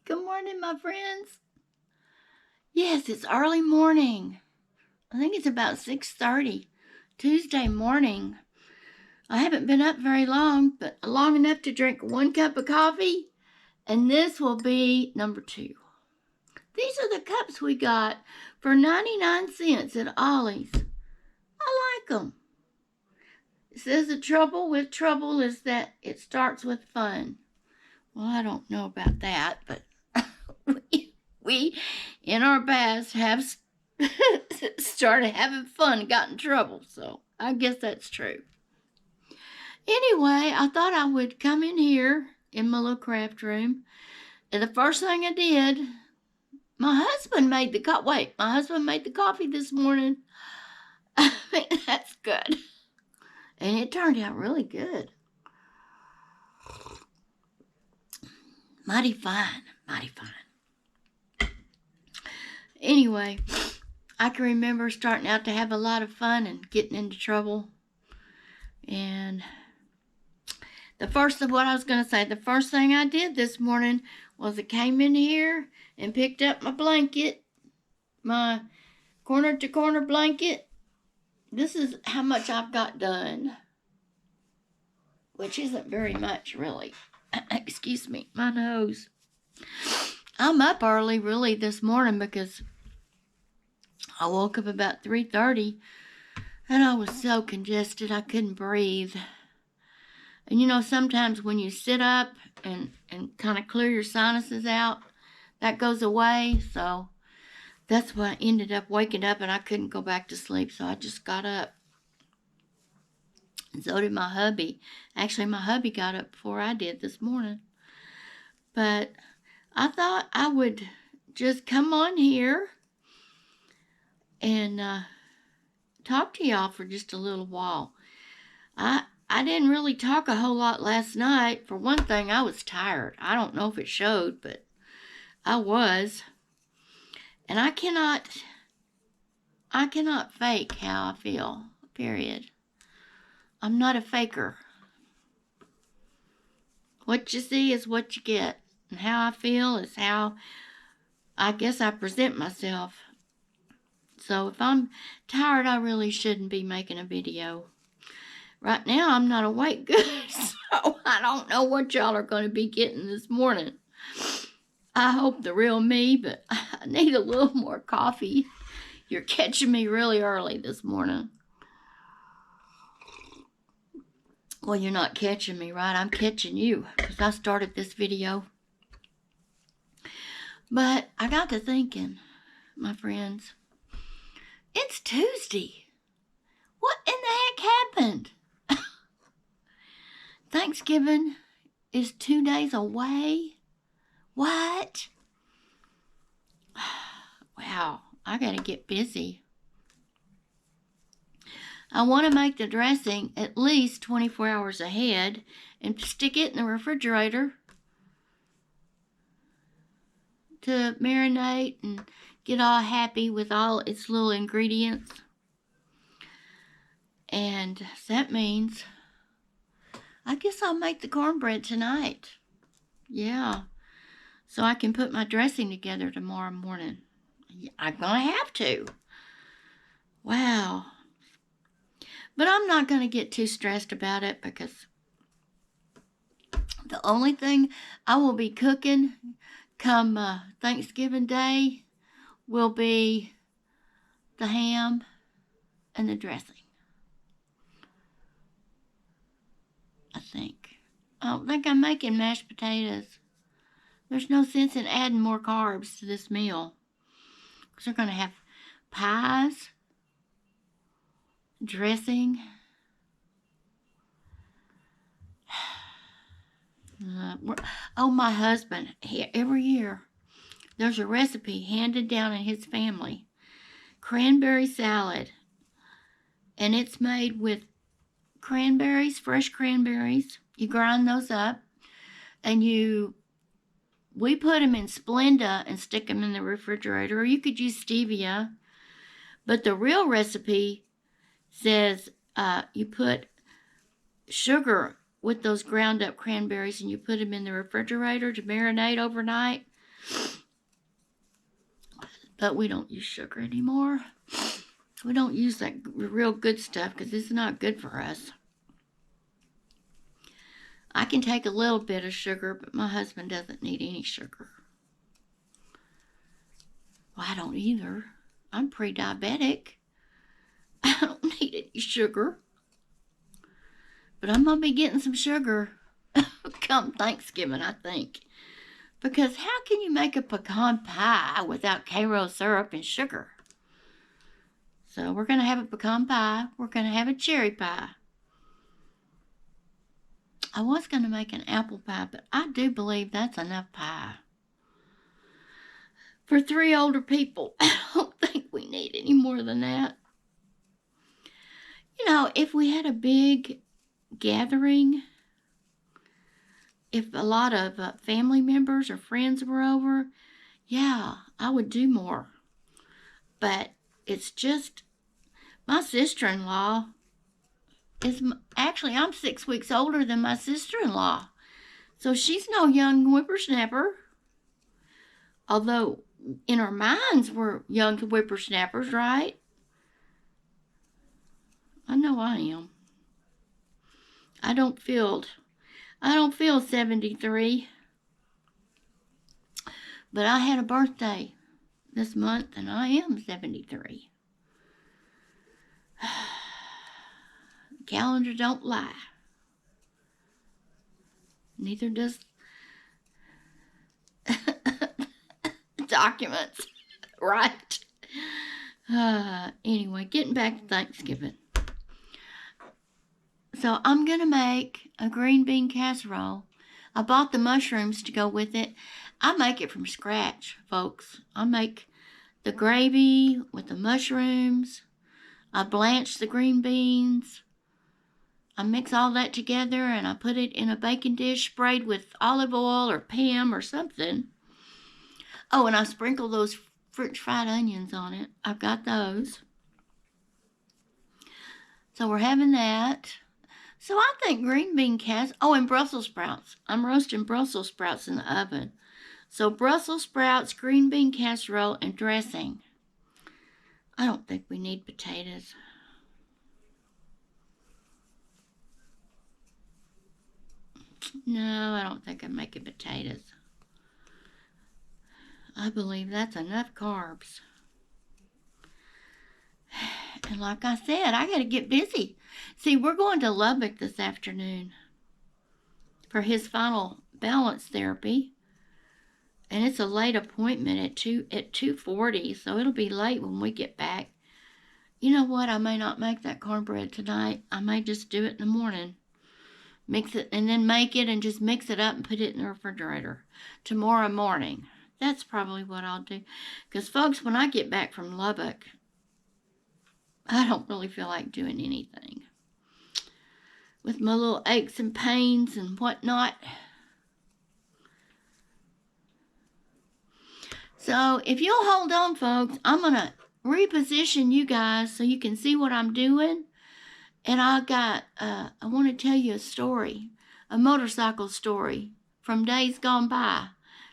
Good morning, my friends. Yes, it's early morning. I think it's about 6:30, Tuesday morning. I haven't been up very long, but long enough to drink 1 cup of coffee, and this will be number 2. These are the cups we got for 99 cents at Ollie's. I like them. It says the trouble with trouble is that it starts with fun. Well, I don't know about that, but we in our past have started having fun and got in trouble, so I guess that's true. Anyway, I thought I would come in here in my little craft room, and the first thing I did, my husband made the coffee this morning. I think that's good, and it turned out really good. Mighty fine. Anyway, I can remember starting out to have a lot of fun and getting into trouble. And the first thing I did this morning was I came in here and picked up my blanket, my corner-to-corner blanket. This is how much I've got done, which isn't very much, really. Excuse me, my nose. I'm up early, really, this morning because I woke up about 3:30 and I was so congested I couldn't breathe. And you know, sometimes when you sit up and kind of clear your sinuses out, that goes away. So that's why I ended up waking up and I couldn't go back to sleep. So I just got up. And so did my hubby. Actually, my hubby got up before I did this morning. But I thought I would just come on here and talk to y'all for just a little while. I didn't really talk a whole lot last night. For one thing, I was tired. I don't know if it showed, but I was. And I cannot fake how I feel, period. I'm not a faker. What you see is what you get. And how I feel is how I guess I present myself. So if I'm tired, I really shouldn't be making a video. Right now, I'm not awake good, so I don't know what y'all are going to be getting this morning. I hope the real me, but I need a little more coffee. You're catching me really early this morning. Well, you're not catching me, right? I'm catching you because I started this video. But I got to thinking, my friends, it's Tuesday. What in the heck happened? Thanksgiving is 2 days away. What? Wow, I gotta get busy. I want to make the dressing at least 24 hours ahead and stick it in the refrigerator to marinate and get all happy with all its little ingredients. And that means I guess I'll make the cornbread tonight. Yeah. So I can put my dressing together tomorrow morning. I'm going to have to. Wow. But I'm not going to get too stressed about it because the only thing I will be cooking come Thanksgiving Day will be the ham and the dressing. I don't think I'm making mashed potatoes. There's no sense in adding more carbs to this meal. Because they're going to have pies, dressing. My husband, every year, there's a recipe handed down in his family. Cranberry salad. And it's made with cranberries, fresh cranberries. You grind those up. And we put them in Splenda and stick them in the refrigerator. Or you could use stevia. But the real recipe says you put sugar with those ground up cranberries and you put them in the refrigerator to marinate overnight. But we don't use sugar anymore. We don't use that real good stuff because it's not good for us. I can take a little bit of sugar, but my husband doesn't need any sugar. Well, I don't either. I'm pre-diabetic. I don't need any sugar. But I'm going to be getting some sugar come Thanksgiving, I think. Because how can you make a pecan pie without Karo syrup and sugar? So we're going to have a pecan pie. We're going to have a cherry pie. I was going to make an apple pie, but I do believe that's enough pie. For 3 older people, I don't think we need any more than that. You know, if we had a big gathering, if a lot of family members or friends were over, yeah, I would do more. But it's just, my sister-in-law is, actually, I'm 6 weeks older than my sister-in-law. So she's no young whippersnapper. Although, in our minds, we're young whippersnappers, right? I know I am. I don't feel 73. But I had a birthday this month, and I am 73. Calendar don't lie. Neither does documents, right? Anyway, getting back to Thanksgiving. So I'm going to make a green bean casserole. I bought the mushrooms to go with it. I make it from scratch, folks. I make the gravy with the mushrooms. I blanch the green beans. I mix all that together and I put it in a baking dish sprayed with olive oil or Pam or something. Oh, and I sprinkle those French fried onions on it. I've got those. So we're having that. So I think green bean oh, and Brussels sprouts. I'm roasting Brussels sprouts in the oven. So Brussels sprouts, green bean casserole, and dressing. I don't think we need potatoes. No, I don't think I'm making potatoes. I believe that's enough carbs. And like I said, I got to get busy. See, we're going to Lubbock this afternoon for his final balance therapy. And it's a late appointment at 2:40, so it'll be late when we get back. You know what? I may not make that cornbread tonight. I may just do it in the morning. Mix it and then make it and just mix it up and put it in the refrigerator tomorrow morning. That's probably what I'll do. Because, folks, when I get back from Lubbock, I don't really feel like doing anything. With my little aches and pains and whatnot. So, if you'll hold on, folks, I'm going to reposition you guys so you can see what I'm doing. And I want to tell you a story, a motorcycle story from days gone by.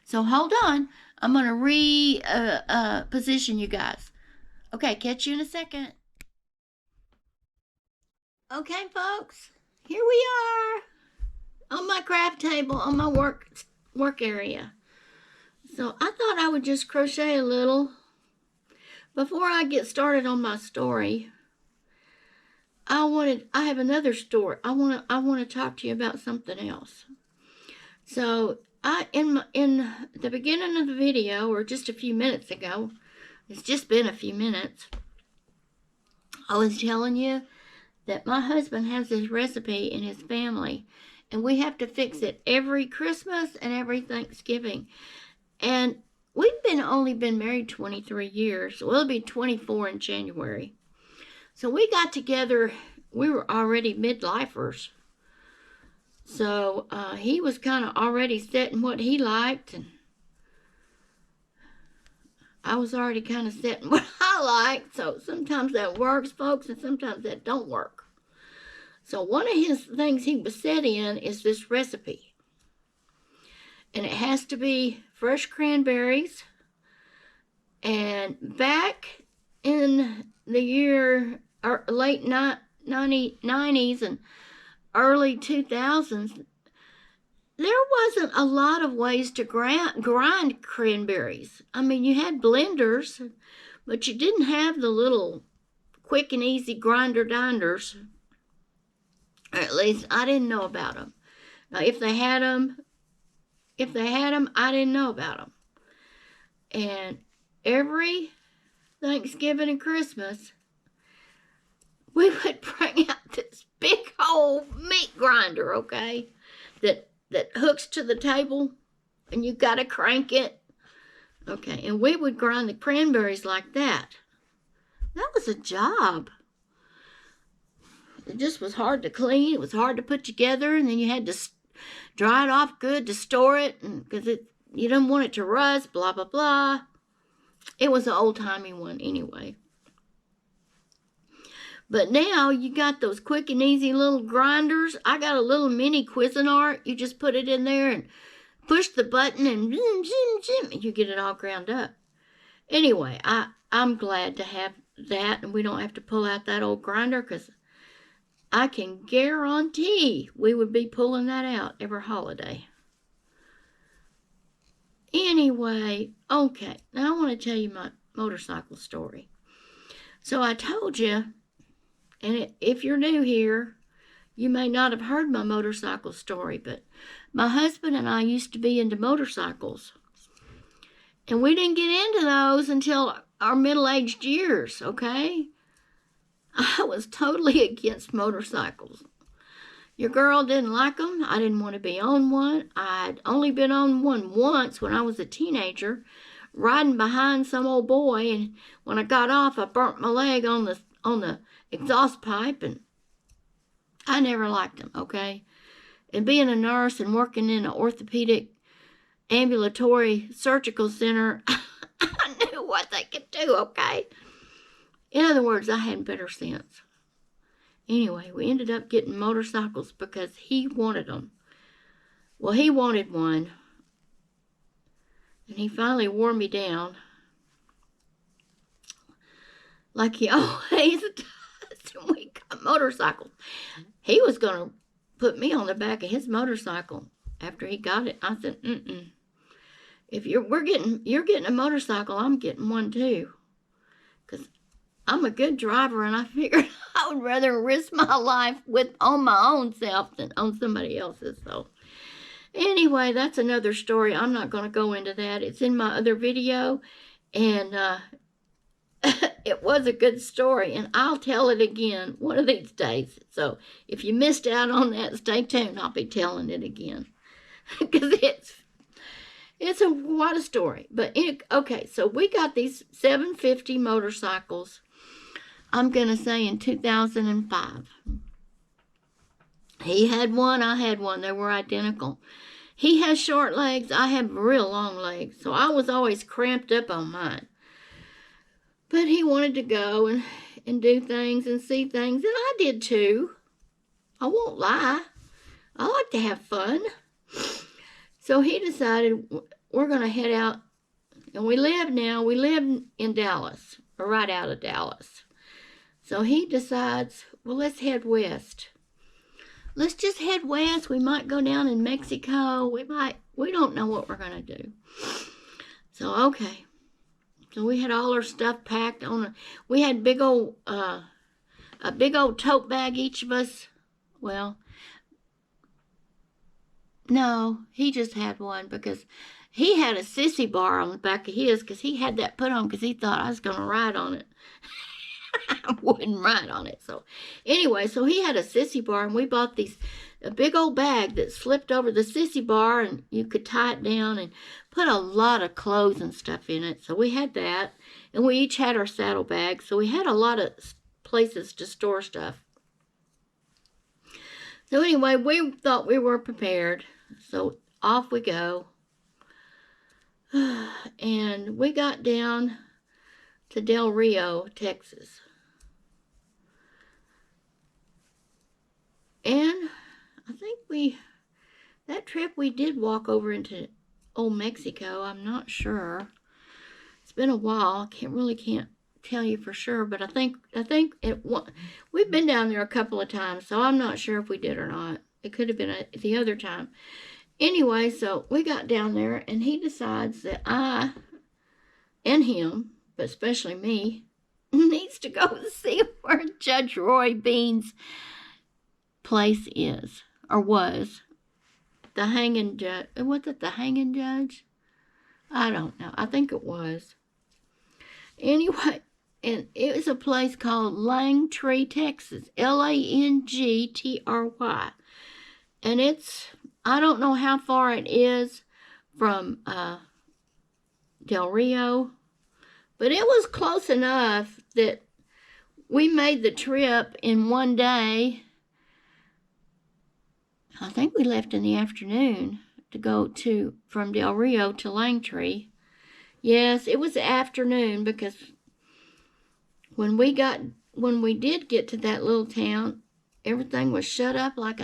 So hold on. I'm going to reposition you guys. Okay, catch you in a second. Okay, folks, here we are on my craft table on my work area. So I thought I would just crochet a little before I get started on my story. I have another story. I want to talk to you about something else. So in the beginning of the video, or just a few minutes ago, it's just been a few minutes, I was telling you that my husband has this recipe in his family, and we have to fix it every Christmas and every Thanksgiving. And we've only been married 23 years. So it'll be 24 in January. So we got together, we were already midlifers. So he was kind of already setting what he liked, and I was already kind of setting what I liked. So sometimes that works, folks, and sometimes that don't work. So one of his things he was set in is this recipe. And it has to be fresh cranberries And back in the year, late 90s and early 2000s, there wasn't a lot of ways to grind cranberries. I mean, you had blenders, but you didn't have the little quick and easy grinder-dinders. Or at least I didn't know about them. Now, if they had them, I didn't know about them. And every Thanksgiving and Christmas, we would bring out this big old meat grinder, okay, that hooks to the table, and you got to crank it, okay, and we would grind the cranberries like that. That was a job. It just was hard to clean. It was hard to put together, and then you had to dry it off good to store it, because you didn't want it to rust, blah, blah, blah. It was an old-timey one anyway. But now you got those quick and easy little grinders. I got a little mini Cuisinart. You just put it in there and push the button and zoom, zoom, zoom, and you get it all ground up. Anyway, I'm glad to have that, and we don't have to pull out that old grinder, because I can guarantee we would be pulling that out every holiday. Anyway, okay, now I want to tell you my motorcycle story. So I told you, and if you're new here, you may not have heard my motorcycle story, but my husband and I used to be into motorcycles. And we didn't get into those until our middle-aged years, okay? I was totally against motorcycles. Your girl didn't like them. I didn't want to be on one. I'd only been on one once when I was a teenager, riding behind some old boy, and when I got off, I burnt my leg on the exhaust pipe, and I never liked them, okay? And being a nurse and working in an orthopedic ambulatory surgical center, I knew what they could do, okay? In other words, I had better sense. Anyway, we ended up getting motorcycles because he wanted them. Well, he wanted one, and he finally wore me down, like he always does when we got motorcycles. He was going to put me on the back of his motorcycle after he got it. I said, if you're getting a motorcycle, I'm getting one too, because I'm a good driver, and I figured I would rather risk my life on my own self than on somebody else's. So anyway, that's another story. I'm not going to go into that. It's in my other video, and it was a good story, and I'll tell it again one of these days. So if you missed out on that, stay tuned. I'll be telling it again, because it's quite a story. But okay, so we got these 750 motorcycles, I'm going to say in 2005. He had one, I had one. They were identical. He has short legs. I have real long legs. So I was always cramped up on mine. But he wanted to go and do things and see things. And I did too. I won't lie. I like to have fun. So he decided we're going to head out. And we live in Dallas, or right out of Dallas. So he decides, well, let's head west. Let's just head west. We might go down in Mexico. We don't know what we're going to do. So, okay. So we had all our stuff packed we had a big old tote bag, each of us. Well, no, he just had one because he had a sissy bar on the back of his, because he had that put on because he thought I was going to ride on it. I wouldn't ride on it. So anyway, so he had a sissy bar, and we bought a big old bag that slipped over the sissy bar, and you could tie it down and put a lot of clothes and stuff in it. So we had that, and we each had our saddlebags. So we had a lot of places to store stuff. So anyway, we thought we were prepared. So off we go. And we got down to Del Rio, Texas. And I think that trip we did walk over into old Mexico. I'm not sure. It's been a while. Can't tell you for sure, but I think we've been down there a couple of times, so I'm not sure if we did or not. It could have been the other time. Anyway, so we got down there, and he decides that I and him, but especially me, needs to go see where Judge Roy Bean's place is, or was. The hanging judge. Was it the hanging judge? I don't know. I think it was. Anyway, and it was a place called Langtry, Texas. Langtry. And I don't know how far it is from Del Rio, but it was close enough that we made the trip in one day. I think we left in the afternoon to go from Del Rio to Langtry. Yes, it was afternoon, because when we did get to that little town, everything was shut up like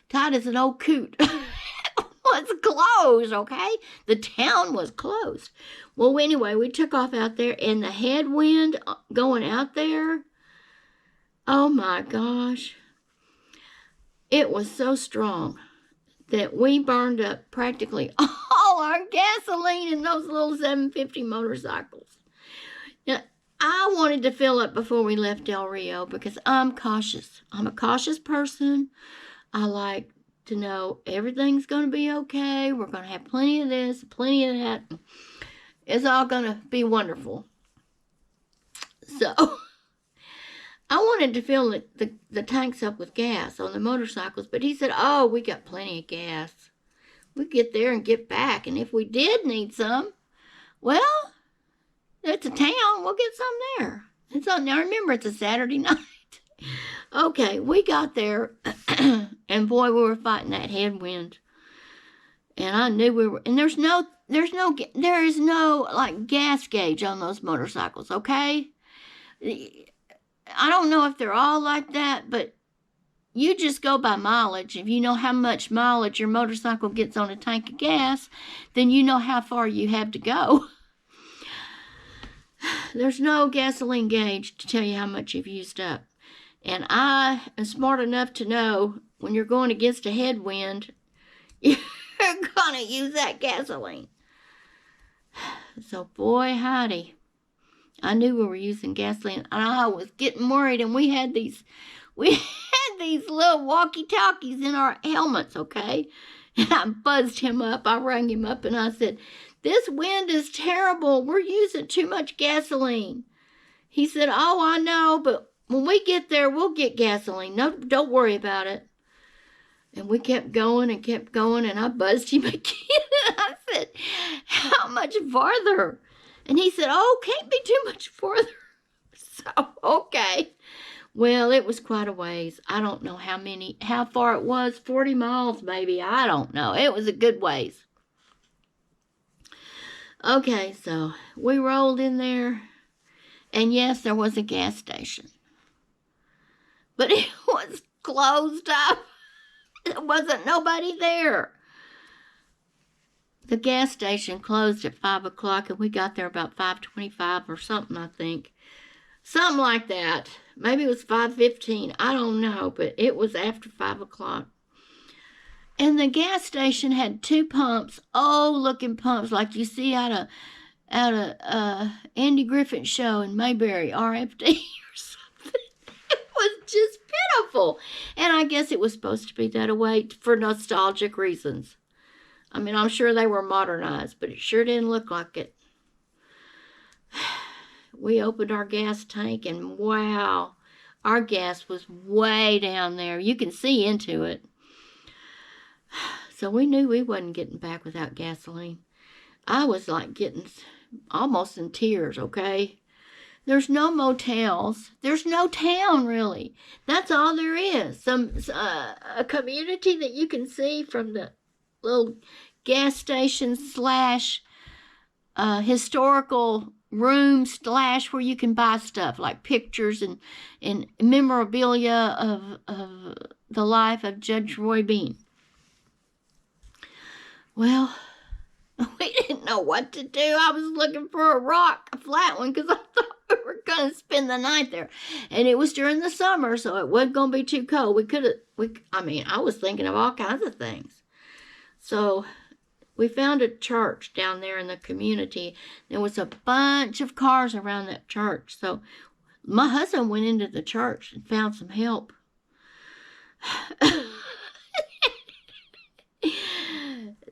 tight as an old coot. It was closed, okay? The town was closed. Well, anyway, we took off out there, and the headwind going out there, oh my gosh, it was so strong that we burned up practically all our gasoline in those little 750 motorcycles. Now, I wanted to fill up before we left Del Rio, because I'm cautious. I'm a cautious person. I like to know everything's going to be okay. We're going to have plenty of this, plenty of that. It's all going to be wonderful. So I wanted to fill the tanks up with gas on the motorcycles, but he said, oh, we got plenty of gas. We get there and get back, and if we did need some, well, it's a town. We'll get some there. Now remember, it's a Saturday night. Okay, we got there, and boy, we were fighting that headwind. And I knew we were, and there is no like gas gauge on those motorcycles, okay? I don't know if they're all like that, but you just go by mileage. If you know how much mileage your motorcycle gets on a tank of gas, then you know how far you have to go. There's no gasoline gauge to tell you how much you've used up. And I am smart enough to know when you're going against a headwind, you're going to use that gasoline. So, boy, howdy. I knew we were using gasoline, and I was getting worried, and we had these little walkie-talkies in our helmets, okay? And I buzzed him up. I rang him up, and I said, this wind is terrible. We're using too much gasoline. He said, oh, I know, but when we get there, we'll get gasoline. No, don't worry about it. And we kept going, and I buzzed him again. I said, how much farther? And he said, oh, can't be too much farther. So, okay. Well, it was quite a ways. I don't know how far it was. 40 miles, maybe. I don't know. It was a good ways. Okay, so we rolled in there. And yes, there was a gas station. But it was closed up. There wasn't nobody there. The gas station closed at 5 o'clock, and we got there about 5:25 or something, I think. Something like that. Maybe it was 5:15. I don't know, but it was after 5 o'clock. And the gas station had two pumps, old-looking pumps, like you see out of Andy Griffin's show in Mayberry, RFD or something. It was just pitiful. And I guess it was supposed to be that way for nostalgic reasons. I mean, I'm sure they were modernized, but it sure didn't look like it. We opened our gas tank, and wow, our gas was way down there. You can see into it. So we knew we wasn't getting back without gasoline. I was like getting almost in tears, okay? There's no motels. There's no town, really. That's all there is. A community that you can see from the little gas station / historical room / where you can buy stuff like pictures and memorabilia of the life of Judge Roy Bean. Well, We didn't know what to do. I was looking for a rock, a flat one, because I thought we were going to spend the night there. And it was during the summer, so it wasn't going to be too cold. I was thinking of all kinds of things. So we found a church down there in the community. There was a bunch of cars around that church. So my husband went into the church and found some help.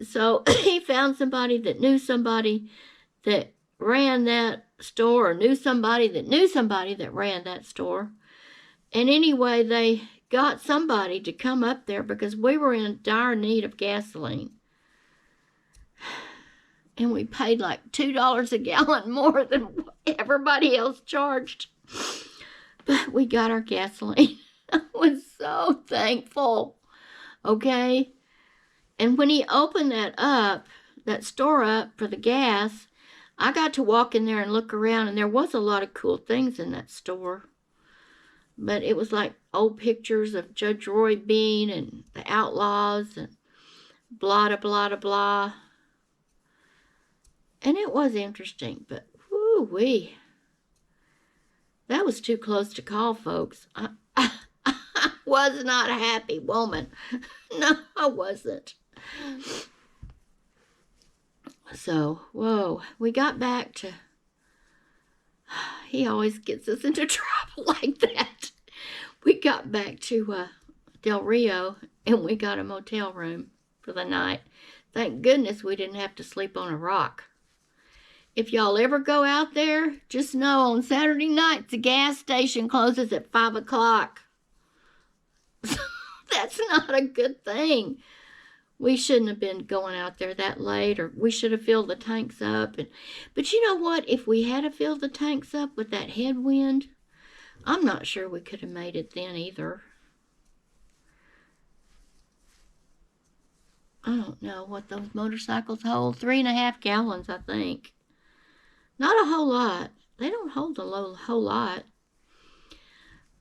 So he found somebody that knew somebody that ran that store, or knew somebody that ran that store. And anyway, they got somebody to come up there because we were in dire need of gasoline. And we paid like $2 a gallon more than everybody else charged. But we got our gasoline. I was so thankful. Okay? And when he opened that store up for the gas, I got to walk in there and look around, and there was a lot of cool things in that store. But it was like old pictures of Judge Roy Bean and the Outlaws and blah, blah, blah, blah. And it was interesting, but whoo-wee. That was too close to call, folks. I was not a happy woman. No, I wasn't. So, whoa, we got back to, he always gets us into trouble like that. We got back to Del Rio, and we got a motel room for the night. Thank goodness we didn't have to sleep on a rock. If y'all ever go out there, just know on Saturday nights the gas station closes at 5 o'clock. That's not a good thing. We shouldn't have been going out there that late, or we should have filled the tanks up. But you know what? If we had filled the tanks up with that headwind, I'm not sure we could have made it then either. I don't know what those motorcycles hold. 3.5 gallons, I think. Not a whole lot. They don't hold a whole lot.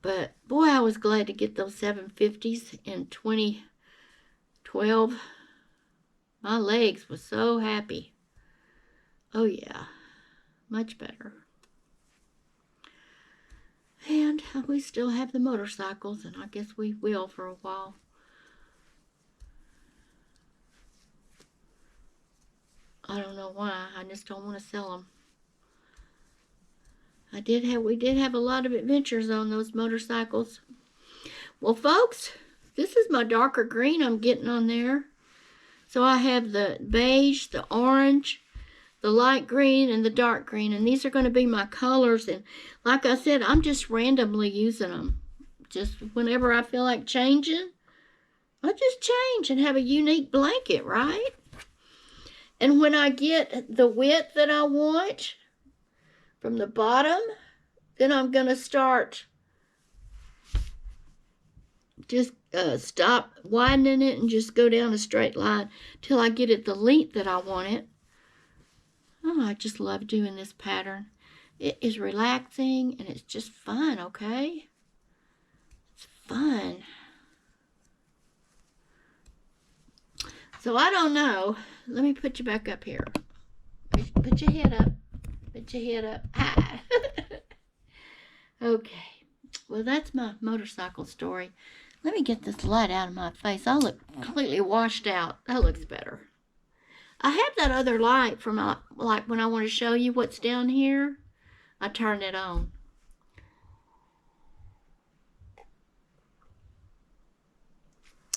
But, boy, I was glad to get those 750s in 2012. My legs were so happy. Oh, yeah. Much better. And we still have the motorcycles, and I guess we will for a while. I don't know why. I just don't want to sell them. We did have a lot of adventures on those motorcycles. Well, folks, this is my darker green I'm getting on there. So I have the beige, the orange, the light green, and the dark green. And these are going to be my colors. And like I said, I'm just randomly using them. Just whenever I feel like changing, I just change and have a unique blanket, right? And when I get the width that I want from the bottom, then I'm going to start just stop widening it and just go down a straight line till I get it the length that I want it. Oh, I just love doing this pattern. It is relaxing and it's just fun, okay? It's fun. So I don't know. Let me put you back up here. Put your head up. Put your head up high. Okay. Well, that's my motorcycle story. Let me get this light out of my face. I look completely washed out. That looks better. I have that other light from like when I want to show you what's down here. I turn it on.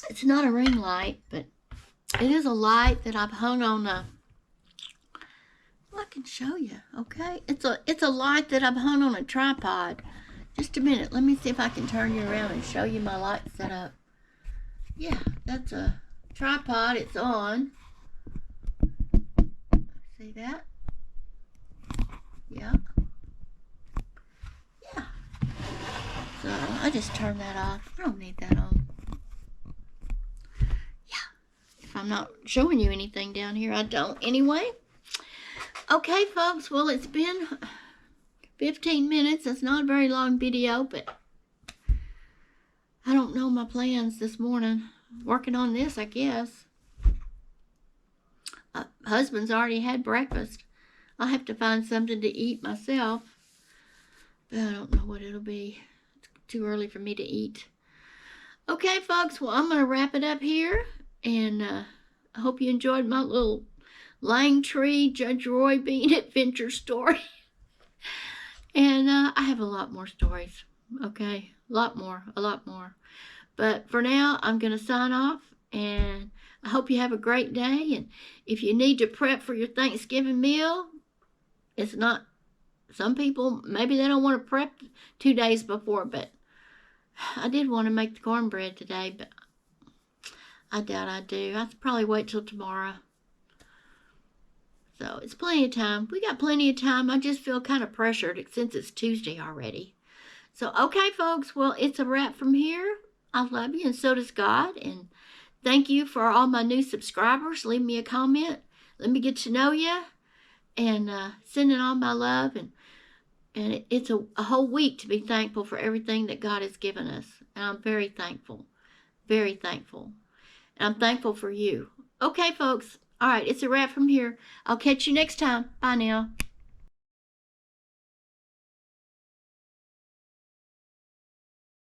It's not a ring light, but it is a light that I've hung on a... I can show you, okay? It's a light that I've hung on a tripod. Just a minute. Let me see if I can turn you around and show you my light setup. Yeah, that's a tripod. It's on. See that? Yeah. Yeah. So I just turn that off. I don't need that on. Yeah. If I'm not showing you anything down here, I don't anyway. Okay, folks. Well, it's been 15 minutes. It's not a very long video, but I don't know my plans this morning. Working on this, I guess. husband's already had breakfast. I'll have to find something to eat myself. But I don't know what it'll be. It's too early for me to eat. Okay, folks, well, I'm going to wrap it up here. And I hope you enjoyed my little Langtree, Judge Roy Bean adventure story. And I have a lot more stories. Okay, a lot more. But for now, I'm going to sign off. And I hope you have a great day. And if you need to prep for your Thanksgiving meal, it's not, some people, maybe they don't want to prep 2 days before, but I did want to make the cornbread today, but I doubt I do. I'll probably wait till tomorrow. So it's plenty of time. We got plenty of time. I just feel kind of pressured since it's Tuesday already. So, okay, folks, well, it's a wrap from here. I love you, and so does God. And thank you for all my new subscribers. Leave me a comment. Let me get to know you. And sending all my love. And it's a whole week to be thankful for everything that God has given us. And I'm very thankful. Very thankful. And I'm thankful for you. Okay, folks. All right, it's a wrap from here. I'll catch you next time. Bye now.